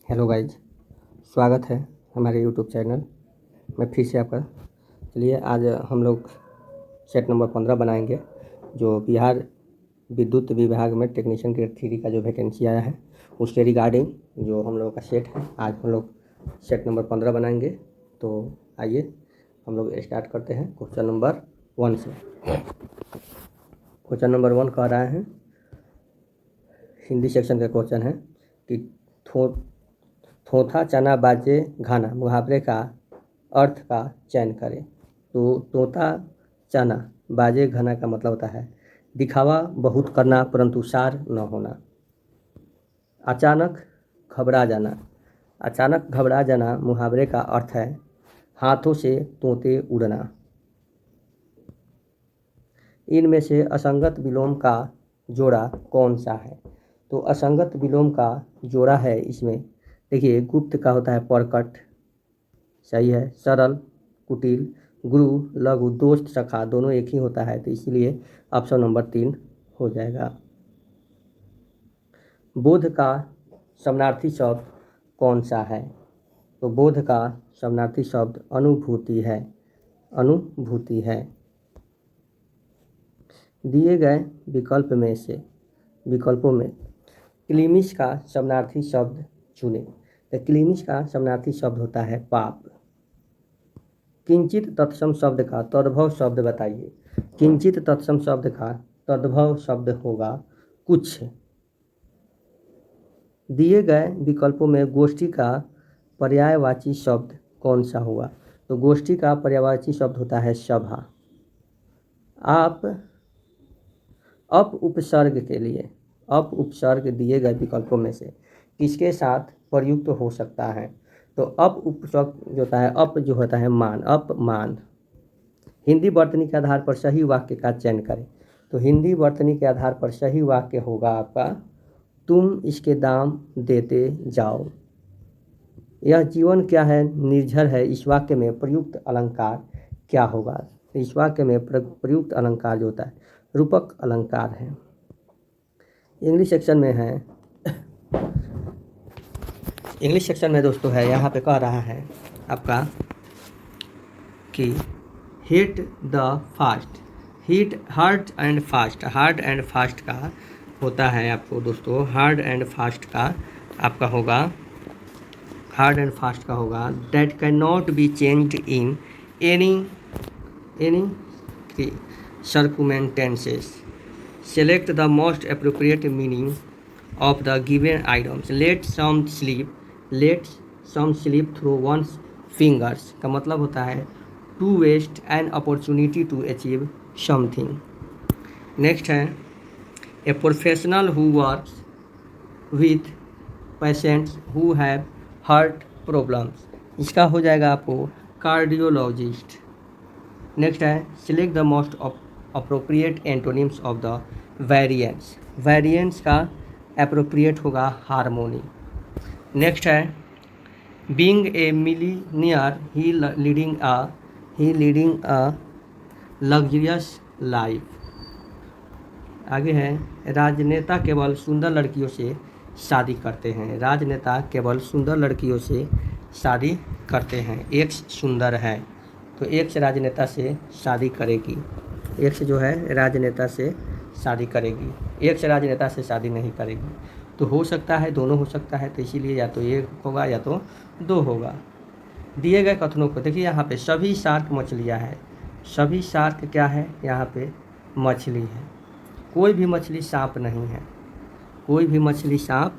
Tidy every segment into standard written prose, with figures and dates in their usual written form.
Hello guys, स्वागत है हमारे यूट्यूब चैनल में फिर से आपका। चलिए आज हम लोग सेट नंबर 15 बनाएंगे, जो बिहार विद्युत विभाग में टेक्नीशियन ग्रेड 3 का जो वैकेंसी आया है उसके रिगार्डिंग जो हम लोगों का सेट है। आज हम लोग सेट नंबर 15 बनाएंगे। तो आइए हम लोग स्टार्ट करते हैं क्वेश्चन नंबर 1 से। क्वेश्चन नंबर 1 कह रहा है, हिंदी सेक्शन का क्वेश्चन है कि थोथा चना बाजे घाना मुहावरे का अर्थ का चयन करें। तो तोता चना बाजे घना का मतलब होता है दिखावा बहुत करना परंतु सार न होना। अचानक घबरा जाना, अचानक घबरा जाना मुहावरे का अर्थ है हाथों से तोते उड़ना। इनमें से असंगत विलोम का जोड़ा कौन सा है? तो असंगत विलोम का जोड़ा है इसमें, देखिए, गुप्त का होता है परकट, सही है। सरल, कुटिल, गुरु, लघु, दोस्त, सखा दोनों एक ही होता है, तो इसीलिए ऑप्शन नंबर 3 हो जाएगा। बोध का समानार्थी शब्द कौन सा है? तो बोध का समानार्थी शब्द अनुभूति है, अनुभूति है। दिए गए विकल्पों में क्लीमिश का समानार्थी शब्द चुनें। तो क्लीमिश का समानार्थी शब्द होता है पाप। किंचित तत्सम शब्द का तद्भव शब्द बताइए। किंचित तत्सम शब्द का तद्भव शब्द होगा कुछ। दिए गए विकल्पों में गोष्ठी का पर्यायवाची शब्द कौन सा हुआ? तो गोष्ठी का पर्यायवाची शब्द होता है सभा। आप अप उपसर्ग के लिए अप उपसर्ग दिए गए विकल्पों में से किसके साथ प्रयुक्त हो सकता है? तो अप उपसर्ग जो होता है, अप जो होता है मान, अपमान। हिंदी वर्तनी के आधार पर सही वाक्य का चयन करें। तो हिंदी वर्तनी के आधार पर सही वाक्य होगा आपका तुम इसके दाम देते जाओ। यह जीवन क्या है निर्झर है, इस वाक्य में प्रयुक्त अलंकार क्या होगा? इस वाक्य में प्रयुक्त अलंकार जो होता है रूपक अलंकार है। इंग्लिश सेक्शन में है, इंग्लिश सेक्शन में दोस्तों है, यहाँ पे कह रहा है आपका कि hit the fast, hit hard and fast. Hard and fast का होता है आपको दोस्तों, हार्ड एंड फास्ट का आपका होगा, हार्ड एंड फास्ट का होगा that can not be changed in any circumstances. Select the most appropriate meaning of the given items. Let some slip through one's fingers का मतलब होता है to waste an opportunity to achieve something. Next है a professional who works with patients who have heart problems. इसका हो जाएगा आपको cardiologist. Next है select the most appropriate antonyms of the variance. Variance का अप्रोप्रिएट होगा हारमोनी। नेक्स्ट है being a millionaire he leading a luxurious life. आगे है राजनेता केवल सुंदर लड़कियों से शादी करते हैं। राजनेता केवल सुंदर लड़कियों से शादी करते हैं। एक्स सुंदर है तो एक्स राजनेता से शादी करेगी। एक्स जो है राजनेता से शादी करेगी, एक्स राजनेता से शादी नहीं करेगी। तो हो सकता है दोनों हो सकता है, तो इसीलिए या तो एक होगा या तो दो होगा। दिए गए कथनों को देखिए, यहाँ पे सभी शार्क मछलियाँ हैं। सभी शार्क क्या है? यहाँ पे मछली है। कोई भी मछली सांप नहीं है, कोई भी मछली सांप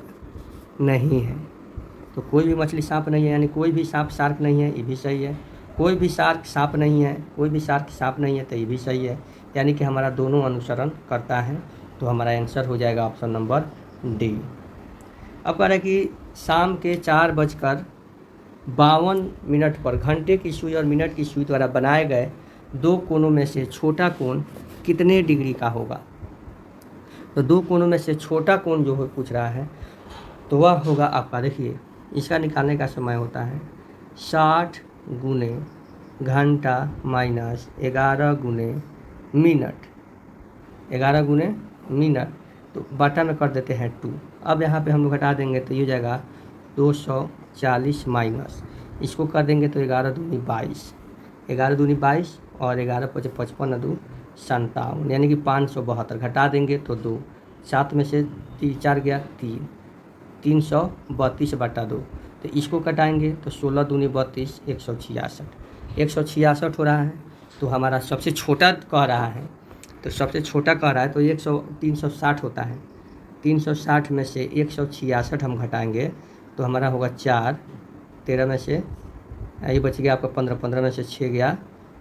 नहीं है। तो कोई भी मछली सांप नहीं है यानी कोई भी सांप शार्क नहीं है, ये भी सही है। कोई भी शार्क सांप नहीं है, कोई भी शार्क सांप नहीं है, तो ये भी सही है। यानी कि हमारा दोनों अनुसरण करता है, तो हमारा आंसर हो जाएगा ऑप्शन नंबर डी। अब कह रहा है कि शाम के 4:52 पर घंटे की सुई और मिनट की सुई द्वारा बनाए गए दो कोनों में से छोटा कोण कितने डिग्री का होगा? तो दो कोनों में से छोटा कोण जो पूछ रहा है तो वह होगा आपका, देखिए इसका निकालने का समय होता है 60 गुने घंटा माइनस 11 गुने मिनट, 11 गुने मिनट, तो बटा में कर देते हैं 2। अब यहाँ पे हम लोग हटा देंगे तो ये हो जाएगा 240 माइनस इसको कर देंगे तो 11 दूनी 22, 11 दूनी 22 और 11 पचे 55 2 57, यानी कि 572 घटा देंगे तो 2, 7 में से 4 गया 3, 332 बटा 2, तो इसको कटाएंगे तो 16 दूनी 32 166, 166 हो रहा है। तो हमारा सबसे छोटा कह रहा है, तो सबसे छोटा कह रहा है तो 360 होता है। 360 में से 166 हम घटाएंगे तो हमारा होगा 4, 13 में से ये बच गया आपका 15, 15 में से 6 गया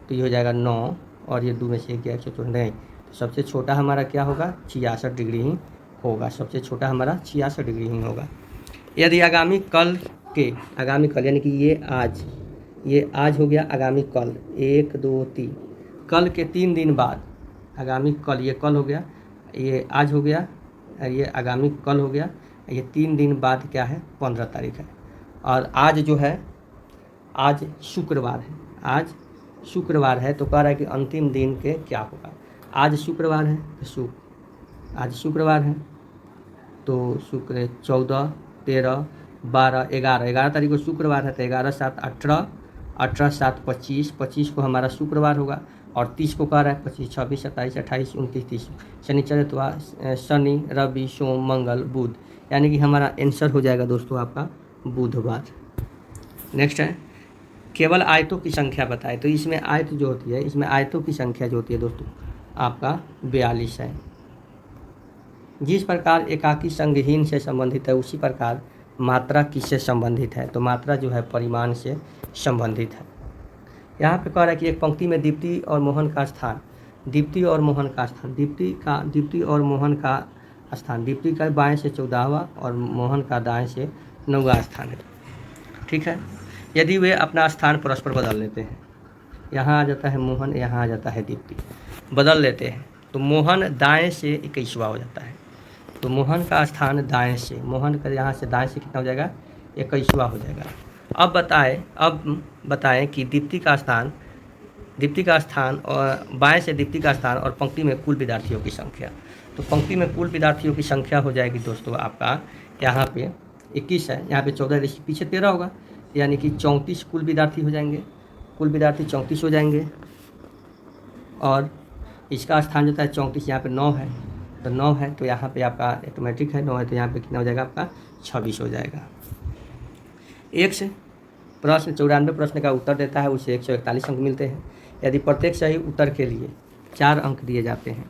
तो ये हो जाएगा 9 और ये 2 में से 1 गया 194, नहीं तो सबसे छोटा हमारा क्या होगा 66 डिग्री ही होगा, सबसे छोटा हमारा 66 डिग्री ही होगा। यदि आगामी कल यानी कि ये आज हो गया, आगामी कल 1 2 3, कल के 3 दिन बाद, आगामी कल ये कल हो गया, ये आज हो गया, ये आगामी कल हो गया, ये 3 दिन बाद क्या है 15 तारीख है। और आज जो है आज शुक्रवार है, आज शुक्रवार है तो कह रहा है कि अंतिम दिन के क्या होगा। आज शुक्रवार है तो आज शुक्रवार है तो शुक्र 14 13 12 11 तारीख को शुक्रवार है तो 11 7 18, 18 7 25, 25 को हमारा शुक्रवार होगा और 30 को कह रहा है 25 26 27 28 29 30, शनिचर इतवार शनि रवि सोम मंगल बुध, यानी कि हमारा आंसर हो जाएगा दोस्तों आपका बुधवार। नेक्स्ट है केवल आयतों की संख्या बताए, तो इसमें आयत जो होती है, इसमें आयतों की संख्या जो होती है दोस्तों आपका 42 है। जिस प्रकार एकाकी संघहीन से संबंधित है उसी प्रकार मात्रा किससे संबंधित है, तो मात्रा जो है परिमाण से संबंधित है। यहाँ पे कह रहा है कि एक पंक्ति में दीप्ति और मोहन का स्थान, दीप्ति और मोहन का स्थान, दीप्ति और मोहन का स्थान, दीप्ति का बाएं से 14वां और मोहन का दाएं से 9वां स्थान है। ठीक है, यदि वे अपना स्थान परस्पर बदल लेते हैं, यहाँ आ जाता है मोहन, यहाँ आ जाता है दीप्ति, बदल लेते हैं तो मोहन दाएं से 21वां हो जाता है, तो मोहन का स्थान दाएं से, मोहन का यहाँ से दाएं से कितना हो जाएगा 21वां हो जाएगा। अब बताएं कि दीप्ति का स्थान और बाएं से दीप्ति का स्थान और पंक्ति में कुल विद्यार्थियों की संख्या, तो पंक्ति में कुल विद्यार्थियों की संख्या हो जाएगी दोस्तों आपका यहाँ पे 21 है, यहाँ पे 14 पीछे 13 होगा, यानी कि 34 कुल विद्यार्थी हो जाएंगे, कुल विद्यार्थी 34 हो जाएंगे। और इसका स्थान जो है 34, यहाँ पे 9 है तो 9 है तो यहाँ पे आपका ऑटोमेटिक है 9 है तो यहाँ पे कितना हो जाएगा आपका 26 हो जाएगा। एक से प्रश्न 94 प्रश्न का उत्तर देता है उसे 141 अंक मिलते हैं। यदि प्रत्येक सही उत्तर के लिए 4 अंक दिए जाते हैं,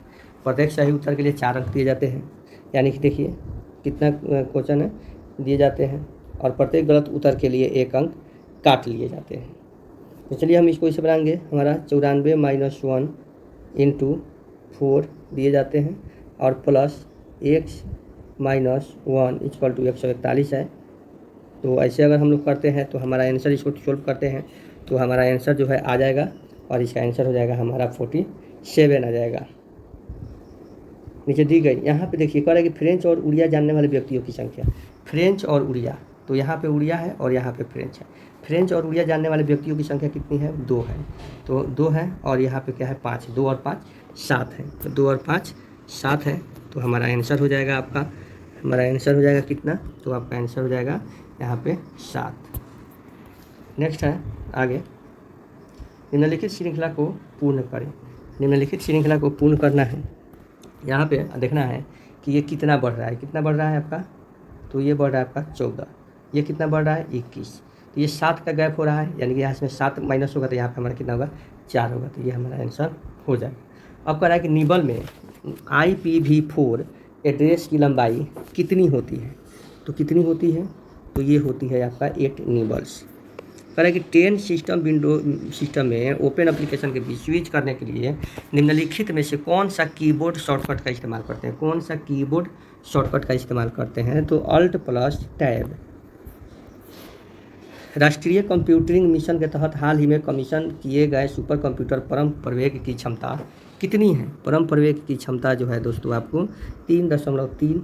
प्रत्येक सही उत्तर के लिए 4 अंक दिए जाते हैं, यानी कि देखिए कितना क्वेश्चन है दिए जाते हैं और प्रत्येक गलत उत्तर के लिए 1 अंक काट लिए जाते हैं। तो चलिए हम इसको इसे बनाएंगे, हमारा 94 - 1 × 4 दिए जाते हैं और प्लस x - 1 = 141 है। तो ऐसे अगर हम लोग करते हैं तो हमारा आंसर, इसको सोल्व करते हैं तो हमारा आंसर जो है आ जाएगा और इसका आंसर हो जाएगा हमारा 47 आ जाएगा। नीचे दी गई, यहाँ पे देखिए कह रहा है कि फ्रेंच और उड़िया जानने वाले व्यक्तियों की संख्या, फ्रेंच और उड़िया, तो यहाँ पे उड़िया है और यहाँ पे फ्रेंच है। फ्रेंच और उड़िया जानने वाले व्यक्तियों की संख्या कितनी है 2 है, तो 2 है और यहाँ पे क्या है 5, 2 और 5 7 है, तो 2 और 5 7 है तो हमारा आंसर हो जाएगा आपका, हमारा आंसर हो जाएगा कितना, तो आपका आंसर हो जाएगा यहाँ पे 7। नेक्स्ट है आगे, निम्नलिखित श्रृंखला को पूर्ण करें। निम्नलिखित श्रृंखला को पूर्ण करना है, यहाँ पे देखना है कि ये कितना बढ़ रहा है, कितना बढ़ रहा है आपका, तो ये बढ़ रहा है आपका 14, ये कितना बढ़ रहा है 21, तो ये 7 का गैप हो रहा है, यानी कि यहाँ से 7 माइनस होगा तो यहाँ पे हमारा कितना होगा 4 होगा, तो ये हमारा आंसर हो जाएगा। अब कह रहा है कि निबल में IPv4 एड्रेस की लंबाई कितनी होती है, तो कितनी होती है, तो ये होती है आपका 8 निबल्स। कह रहा है कि 10 सिस्टम में ओपन एप्लीकेशन के बीच स्विच करने के लिए निम्नलिखित में से कौन सा कीबोर्ड शॉर्टकट का इस्तेमाल करते हैं, कौन सा कीबोर्ड शॉर्टकट का इस्तेमाल करते हैं, तो Alt+Tab। राष्ट्रीय कंप्यूटरिंग मिशन के तहत हाल ही में कमीशन किए गए सुपर कंप्यूटर परम प्रवेग की क्षमता कितनी है, परम प्रवेग की क्षमता जो है दोस्तों आपको 3.3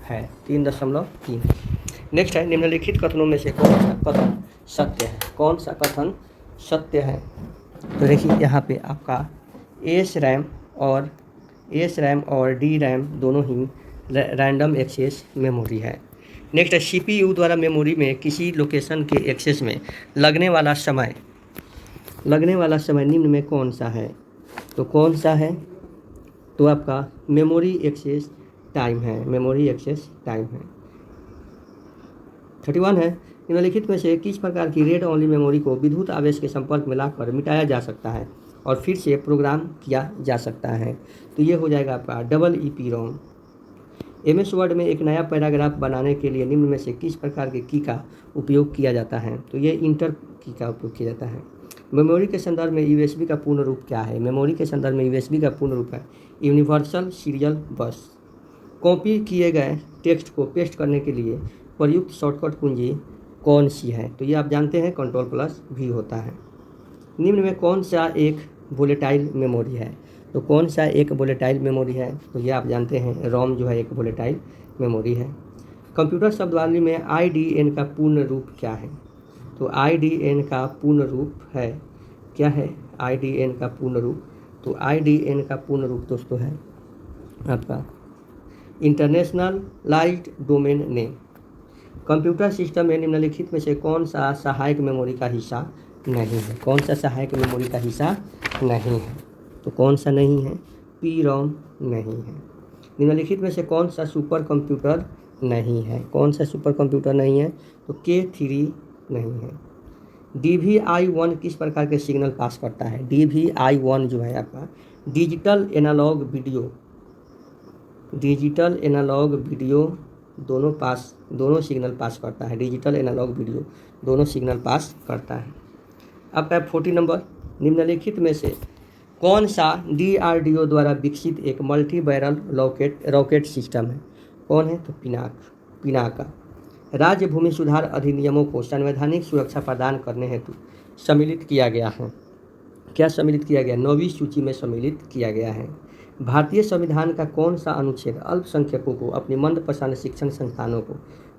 है, 3.3। नेक्स्ट है, निम्नलिखित कथनों में से कौन सा कथन सत्य है, कौन सा कथन सत्य है, तो देखिए यहाँ पे आपका SRAM और DRAM दोनों ही रैंडम एक्सेस मेमोरी है, नेक्स्ट है CPU द्वारा मेमोरी में किसी लोकेशन के एक्सेस में लगने वाला समय निम्न में कौन सा है? तो कौन सा है? तो आपका मेमोरी एक्सेस टाइम है। 31 है, निम्नलिखित में से किस प्रकार की रीड ओनली मेमोरी को विद्युत आवेश के संपर्क में लाकर मिटाया जा सकता है और फिर से प्रोग्राम किया जा सकता है? तो ये हो जाएगा आपका EEPROM। MS वर्ड में एक नया पैराग्राफ बनाने के लिए निम्न में से किस प्रकार के की का उपयोग किया जाता है? तो ये इंटर की का उपयोग किया जाता है। मेमोरी के संदर्भ में USB का पूर्ण रूप क्या है? मेमोरी के संदर्भ में USB का पूर्ण रूप है यूनिवर्सल सीरियल बस। कॉपी किए गए टेक्स्ट को पेस्ट करने के लिए प्रयुक्त शॉर्टकट कुंजी कौन सी है? तो ये आप जानते हैं Ctrl+V होता है। निम्न में कौन सा एक वोलेटाइल मेमोरी है? तो कौन सा एक वोलेटाइल मेमोरी है? तो ये आप जानते हैं रोम जो है एक वोलेटाइल मेमोरी है। कंप्यूटर शब्दावली में IDN का पूर्ण रूप क्या है? तो IDN का पूर्ण रूप है क्या है? IDN का पूर्ण रूप, तो IDN का पूर्ण रूप दोस्तों है आपका internationalised domain name. Computer system में निम्नलिखित में से कौन सा सहायक मेमोरी का हिस्सा नहीं है? कौन सा सहायक मेमोरी का हिस्सा नहीं है? तो कौन सा नहीं है? PROM नहीं है। निम्नलिखित में से कौन सा सुपर कंप्यूटर नहीं है? कौन सा सुपर कंप्यूटर नहीं है? तो K3 नहीं है। DVI-1 किस प्रकार के सिग्नल पास करता है? DVI-1 जो है आपका डिजिटल एनालॉग वीडियो दोनों सिग्नल पास करता है। डिजिटल एनालॉग वीडियो दोनों सिग्नल पास करता है। आपका 40 नंबर, निम्नलिखित में से कौन सा DRDO द्वारा विकसित एक मल्टी बैरल रॉकेट सिस्टम है? कौन है? तो पिनाका। राज्य भूमि सुधार अधिनियमों को संवैधानिक सुरक्षा प्रदान करने हेतु सम्मिलित किया गया है। क्या सम्मिलित किया गया? 9वीं सूची में सम्मिलित किया गया है। भारतीय संविधान का कौन सा अनुच्छेद अल्पसंख्यकों को अपनी मनपसंद शिक्षण संस्थानों को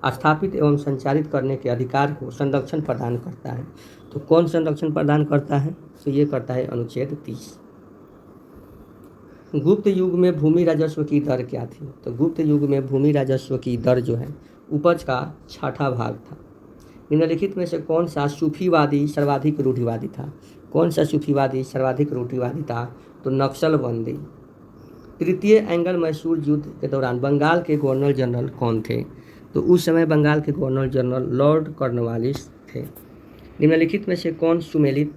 स्थापित एवं संचालित करने के अधिकार को संरक्षण प्रदान करता है? तो कौन संरक्षण प्रदान करता है? तो ये करता है अनुच्छेद 30। गुप्त युग में भूमि राजस्व की दर क्या थी? तो गुप्त युग में भूमि राजस्व की दर जो है उपज का 6ठा भाग था। निम्नलिखित में से कौन सा सूफीवादी सर्वाधिक रूढ़िवादी था? कौन सा सूफीवादी सर्वाधिक रूढ़िवादी था? तो नक्सलबंदी। तृतीय एंग्लो मैसूर युद्ध के दौरान बंगाल के गवर्नर जनरल कौन थे? तो उस समय बंगाल के गवर्नर जनरल लॉर्ड कॉर्नवालिस थे। निम्नलिखित में से कौन सुमेलित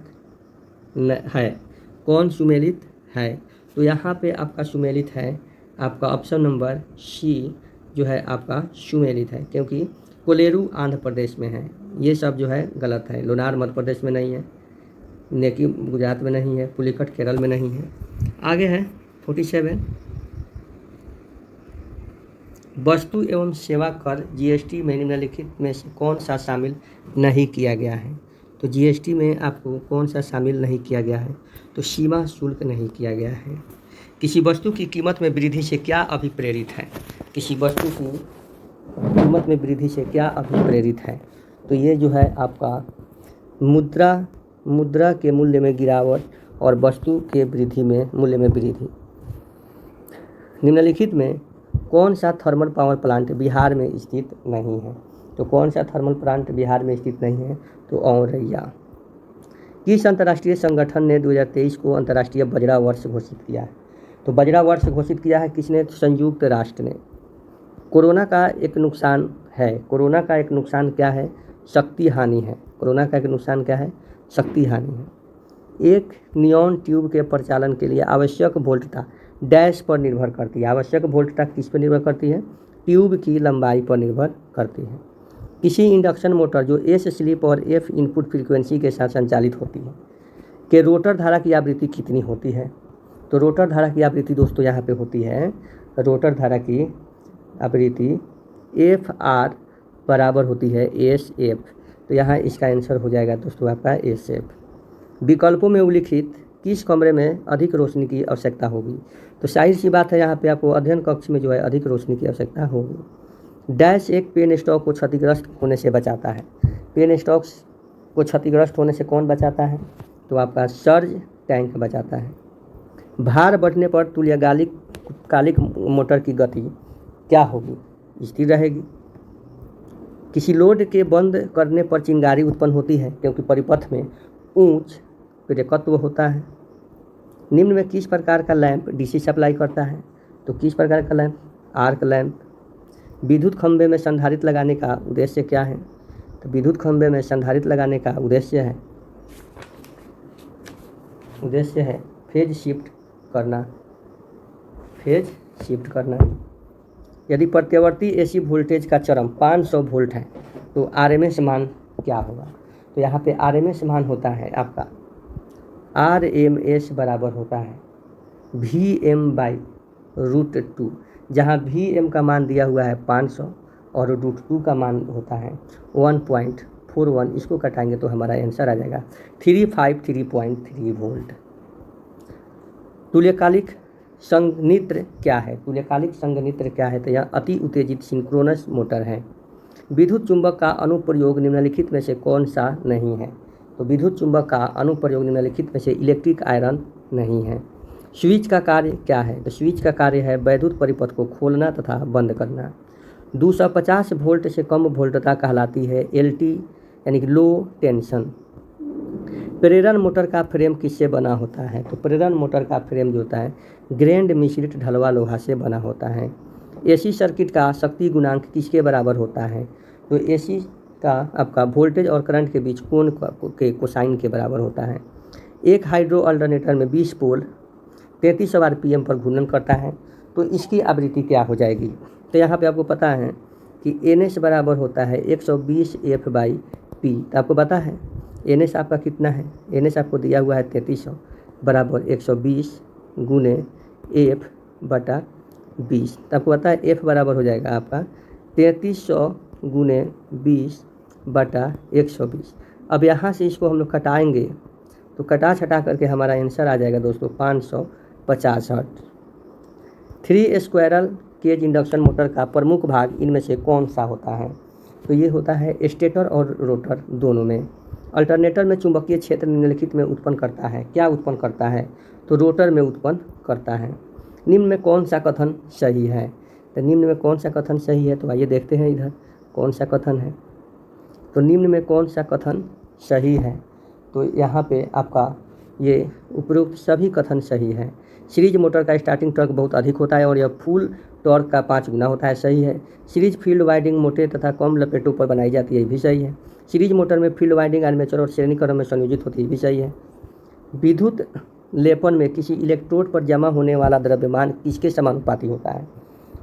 है? तो यहाँ पे आपका सुमेलित है आपका ऑप्शन नंबर C जो है आपका सुमेलित है, क्योंकि कोलेरू आंध्र प्रदेश में है। ये सब जो है गलत है। लोनार मध्य प्रदेश में नहीं है, नेकी गुजरात में नहीं है, पुलिकट केरल में नहीं है। आगे है 47, वस्तु एवं सेवा कर GST में निम्नलिखित में से कौन सा शामिल नहीं किया गया है? तो GST में आपको कौन सा शामिल नहीं किया गया है? तो सीमा शुल्क नहीं किया गया है। किसी वस्तु की कीमत में वृद्धि से क्या अभिप्रेरित है? किसी वस्तु की कीमत में वृद्धि से क्या अभिप्रेरित है? तो ये जो है आपका मुद्रा के मूल्य में गिरावट और वस्तु के मूल्य में वृद्धि। निम्नलिखित में कौन सा थर्मल पावर प्लांट बिहार में स्थित नहीं है? तो कौन सा थर्मल प्लांट बिहार में स्थित नहीं है? तो औरैया। किस अंतर्राष्ट्रीय संगठन ने 2023 को अंतर्राष्ट्रीय बजरा वर्ष घोषित किया है? तो बजरा वर्ष घोषित किया है किसने? तो संयुक्त राष्ट्र ने। कोरोना का एक नुकसान क्या है? शक्ति हानि है। कोरोना का एक नुकसान क्या है? शक्ति हानि है। एक नियॉन ट्यूब के प्रचालन के लिए आवश्यक वोल्टता डैश पर निर्भर करती है। आवश्यक वोल्टता किस पर निर्भर करती है? ट्यूब की लंबाई पर निर्भर करती है। किसी इंडक्शन मोटर जो S स्लिप और F इनपुट फ्रीक्वेंसी के साथ संचालित होती है कि रोटर धारा की आवृत्ति कितनी होती है? तो रोटर धारा की आवृत्ति दोस्तों यहाँ पे होती है, रोटर धारा की आवृत्ति FR बराबर होती है SF। तो यहाँ इसका आंसर हो जाएगा दोस्तों आपका SF। विकल्पों में उल्लिखित किस कमरे में अधिक रोशनी की आवश्यकता होगी? तो जाहिर सी बात है यहाँ पे आपको अध्ययन कक्ष में जो है अधिक रोशनी की आवश्यकता होगी। डैश एक पेन स्टॉक को क्षतिग्रस्त होने से बचाता है। पेन स्टॉक्स को क्षतिग्रस्त होने से कौन बचाता है? तो आपका सर्ज टैंक बचाता है। भार बढ़ने पर तुल्यकालिक मोटर की गति क्या होगी? स्थिर रहेगी। किसी लोड के बंद करने पर चिंगारी उत्पन्न होती है क्योंकि परिपथ में उच्च प्रेरकत्व होता है। निम्न में किस प्रकार का लैंप डीसी सप्लाई करता है? तो किस प्रकार का लैंप? Arc lamp. विद्युत खंभे में संधारित्र लगाने का उद्देश्य क्या है? तो विद्युत खंभे में संधारित्र लगाने का उद्देश्य है फेज शिफ्ट करना। यदि प्रत्यावर्ती एसी वोल्टेज का चरम 500 वोल्ट है तो आरएमएस मान क्या होगा? तो यहाँ पे आरएमएस मान होता है आपका आरएमएस बराबर होता है VM/√2, जहाँ VM का मान दिया हुआ है 500 और √2 का मान होता है 1.41। इसको कटाएंगे तो हमारा आंसर आ जाएगा 353.3 वोल्ट। तुल्यकालिक संघनित्र क्या है? तुल्यकालिक संघनित्र क्या है? तो यह अति उत्तेजित सिंक्रोनस मोटर है। विद्युत चुंबक का अनुप्रयोग निम्नलिखित में से कौन सा नहीं है? तो विद्युत चुंबक का अनुप्रयोग निम्नलिखित में से इलेक्ट्रिक आयरन नहीं है। स्विच का कार्य क्या है? तो स्विच का कार्य है वैद्युत परिपथ को खोलना तथा बंद करना। 250 वोल्ट से कम वोल्टता कहलाती है LT यानी कि लो टेंशन। प्रेरण मोटर का फ्रेम किससे बना होता है? तो प्रेरण मोटर का फ्रेम जो होता है ग्रैंड मिश्रित ढलवा लोहा से बना होता है। एसी सर्किट का शक्ति गुणांक किसके बराबर होता है? तो एसी का आपका वोल्टेज और करंट के बीच कोण के कोसाइन के बराबर होता है। एक हाइड्रो अल्टरनेटर में 20 पोल 3300 RPM पर घूर्णन करता है तो इसकी आवृत्ति क्या हो जाएगी? तो यहाँ पे आपको पता है कि NS बराबर होता है 120 F/P। तो आपको पता है NS आपका कितना है? NS आपको दिया हुआ है 3300 बराबर 120 गुने F/20। तो आपको पता है F बराबर हो जाएगा आपका 3300 गुने 20/120। अब यहाँ से इसको हम लोग कटाएंगे तो कटा छटा करके हमारा आंसर आ जाएगा दोस्तों 550 hertz. 3 squirrel cage induction motor का प्रमुख भाग इनमें से कौन सा होता है? तो ये होता है स्टेटर और रोटर दोनों में। अल्टरनेटर में चुंबकीय क्षेत्र निम्नलिखित में उत्पन्न करता है। क्या उत्पन्न करता है? तो रोटर में उत्पन्न करता है। निम्न में कौन सा कथन सही है? तो निम्न में कौन सा कथन सही है? तो आइए देखते हैं इधर कौन सा कथन है। तो निम्न में कौन सा कथन सही है? तो यहाँ पे आपका ये उपरोक्त सभी कथन सही है। सीरीज मोटर का स्टार्टिंग टॉर्क बहुत अधिक होता है और यह फुल टॉर्क का 5 गुना होता है। सही है। सीरीज फील्ड वाइंडिंग मोटे तथा कम लपेटों पर बनाई जाती है। ये भी सही है। सीरीज मोटर में फील्ड वाइंडिंग आर्मेचर और श्रेणीक्रम में संयोजित होती है। ये भी सही है। विद्युत लेपन में किसी इलेक्ट्रोड पर जमा होने वाला द्रव्यमान किसके समानुपाती होता है?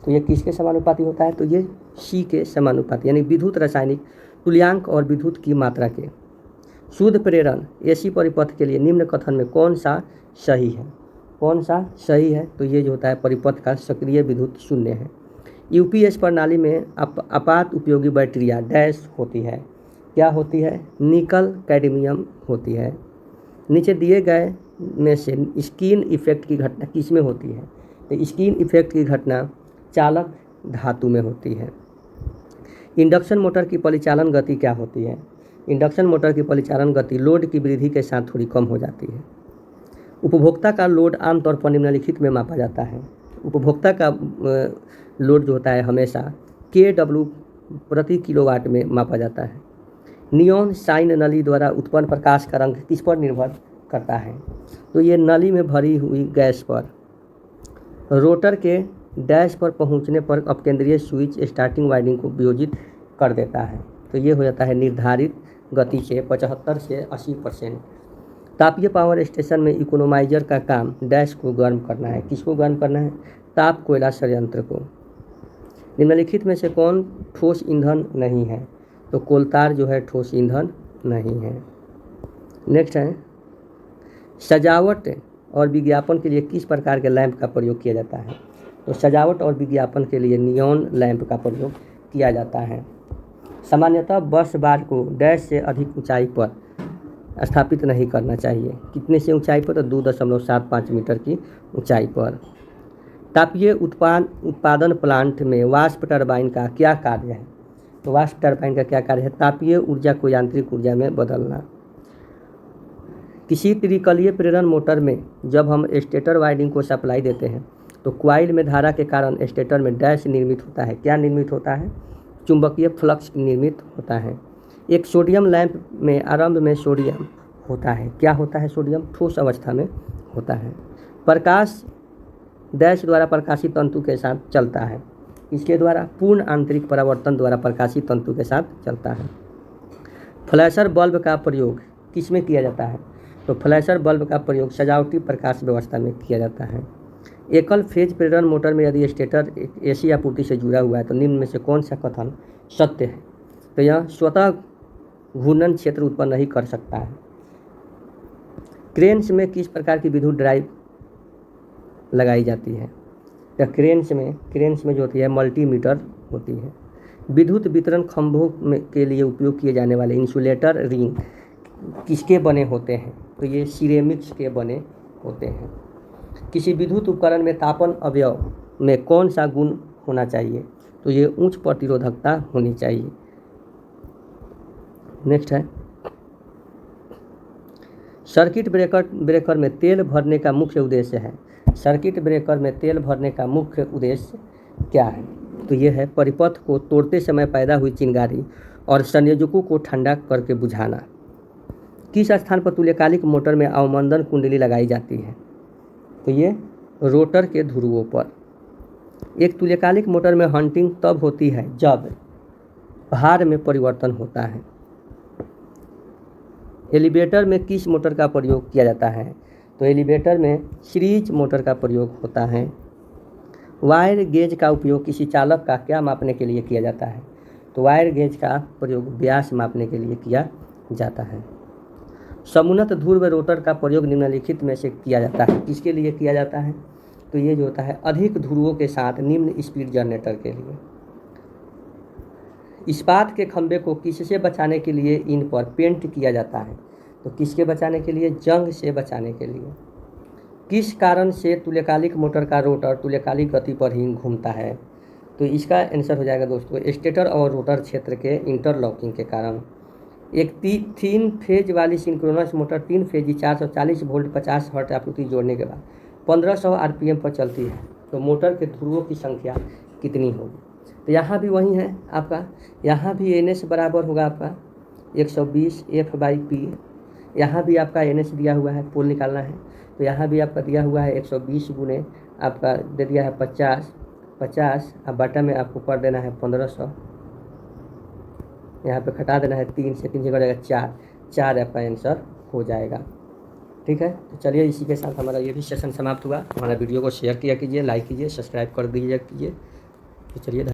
तो ये किसके समानुपाती होता है? तो ये C के समानुपाती यानी विद्युत रासायनिक तुल्यांक और विद्युत की मात्रा के। शुद्ध प्रेरण एसी परिपथ के लिए निम्न कथन में कौन सा सही है? कौन सा सही है? तो ये जो होता है परिपथ का सक्रिय विद्युत शून्य है। यूपीएस प्रणाली में आपात उपयोगी बैटरियाँ डैश होती है। क्या होती है? निकल कैडमियम होती है। नीचे दिए गए में से स्किन इफेक्ट की घटना किस में होती है? तो स्किन इफेक्ट की घटना चालक धातु में होती है। इंडक्शन मोटर की परिचालन गति क्या होती है? इंडक्शन मोटर की परिचालन गति लोड की वृद्धि के साथ थोड़ी कम हो जाती है। उपभोक्ता का लोड आमतौर पर निम्नलिखित में मापा जाता है। उपभोक्ता का लोड जो होता है हमेशा kW प्रति किलोवाट में मापा जाता है। नियॉन साइन नली द्वारा उत्पन्न प्रकाश का रंग किस पर निर्भर करता है? तो ये नली में भरी हुई गैस पर। रोटर के डैश पर पहुंचने पर अपकेंद्रीय स्विच स्टार्टिंग वाइंडिंग को वियोजित कर देता है। तो ये हो जाता है निर्धारित गति से 75 से 80%। तापीय पावर स्टेशन में इकोनोमाइजर का काम डैश को गर्म करना है। किसको गर्म करना है? ताप कोयला संयंत्र को। निम्नलिखित में से कौन ठोस ईंधन नहीं है? तो कोलतार जो है ठोस ईंधन नहीं है। नेक्स्ट है सजावट और विज्ञापन के लिए किस प्रकार के लैंप का प्रयोग किया जाता है? तो सजावट और विज्ञापन के लिए नियॉन लैंप का प्रयोग किया जाता है। सामान्यतः बस बार को डैश से अधिक ऊंचाई पर स्थापित नहीं करना चाहिए। कितने से ऊंचाई पर? तो 2.75 मीटर की ऊंचाई पर। तापीय उत्पादन प्लांट में वाष्प टरबाइन का क्या कार्य है? तो वाष्प टरबाइन का क्या कार्य है? तापीय ऊर्जा को यांत्रिक ऊर्जा में बदलना। किसी त्रिकलीय प्रेरण मोटर में जब हम स्टेटर वाइंडिंग को सप्लाई देते हैं तो क्वाइल में धारा के कारण स्टेटर में डैश निर्मित होता है। क्या निर्मित होता है? चुंबकीय फ्लक्स निर्मित होता है। एक सोडियम लैंप में आरंभ में सोडियम होता है। क्या होता है? सोडियम ठोस अवस्था में होता है। प्रकाश डैश द्वारा प्रकाशित तंतु के साथ चलता है। इसके द्वारा पूर्ण आंतरिक परावर्तन द्वारा प्रकाशित तंतु के साथ चलता है। फ्लैशर बल्ब का प्रयोग किस में किया जाता है? तो फ्लैशर बल्ब का प्रयोग सजावटी प्रकाश व्यवस्था में किया जाता है। एकल फेज प्रेरण मोटर में यदि स्टेटर एसी आपूर्ति से जुड़ा हुआ है तो निम्न में से कौन सा कथन सत्य है? तो यह स्वतः घूर्णन क्षेत्र उत्पन्न नहीं कर सकता है। क्रेन्स में किस प्रकार की विद्युत ड्राइव लगाई जाती है? तो क्रेन्स में जो होती है मल्टीमीटर होती है। विद्युत वितरण खंभों के लिए उपयोग किए जाने वाले इंसुलेटर रिंग किसके बने होते हैं? तो ये सिरेमिक्स के बने होते हैं। किसी विद्युत उपकरण में तापन अवयव में कौन सा गुण होना चाहिए? तो ये उच्च प्रतिरोधकता होनी चाहिए। नेक्स्ट है, सर्किट ब्रेकर में तेल भरने का मुख्य उद्देश्य है। सर्किट ब्रेकर में तेल भरने का मुख्य उद्देश्य क्या है? तो ये है परिपथ को तोड़ते समय पैदा हुई चिंगारी और संयोजकों को ठंडा करके बुझाना। किस स्थान पर तुल्यकालिक मोटर में अवमंदन कुंडली लगाई जाती है? तो ये रोटर के ध्रुवों पर। एक तुल्यकालिक मोटर में हंटिंग तब होती है जब भार में परिवर्तन होता है। एलिवेटर में किस मोटर का प्रयोग किया जाता है? तो एलिवेटर में सीरीज मोटर का प्रयोग होता है। वायर गेज का उपयोग किसी चालक का क्या मापने के लिए किया जाता है? तो वायर गेज का प्रयोग व्यास मापने के लिए किया जाता है। समुन्नत ध्रुव रोटर का प्रयोग निम्नलिखित में से किया जाता है। किसके लिए किया जाता है? तो ये जो होता है अधिक ध्रुवों के साथ निम्न स्पीड जनरेटर के लिए। इस्पात के खंभे को किससे बचाने के लिए इन पर पेंट किया जाता है? तो किसके बचाने के लिए? जंग से बचाने के लिए। किस कारण से तुल्यकालिक मोटर का रोटर तुल्यकालिक गति पर ही घूमता है? तो इसका आंसर हो जाएगा दोस्तों स्टेटर और रोटर क्षेत्र के इंटरलॉकिंग के कारण। एक 3 फेज वाली synchronous motor 3 phase 440 volt 50 hertz आपूर्ति जोड़ने के बाद 1500 आरपीएम पर चलती है तो मोटर के ध्रुवों की संख्या कितनी होगी? तो यहाँ भी वही है आपका, यहाँ भी NS बराबर होगा आपका 120 F/P। यहाँ भी आपका NS दिया हुआ है, पोल निकालना है तो यहाँ भी आपका दिया हुआ है 120 गुने आपका दे दिया है 50 अब बटा में आपको कर देना है 1500। यहाँ पे घटा देना है 3 से 3 से कटेगा 4 आपका आंसर हो जाएगा। ठीक है, तो चलिए इसी के साथ हमारा ये भी सेशन समाप्त हुआ। हमारा वीडियो को शेयर किया कीजिए, लाइक कीजिए, सब्सक्राइब कर दीजिए। तो चलिए।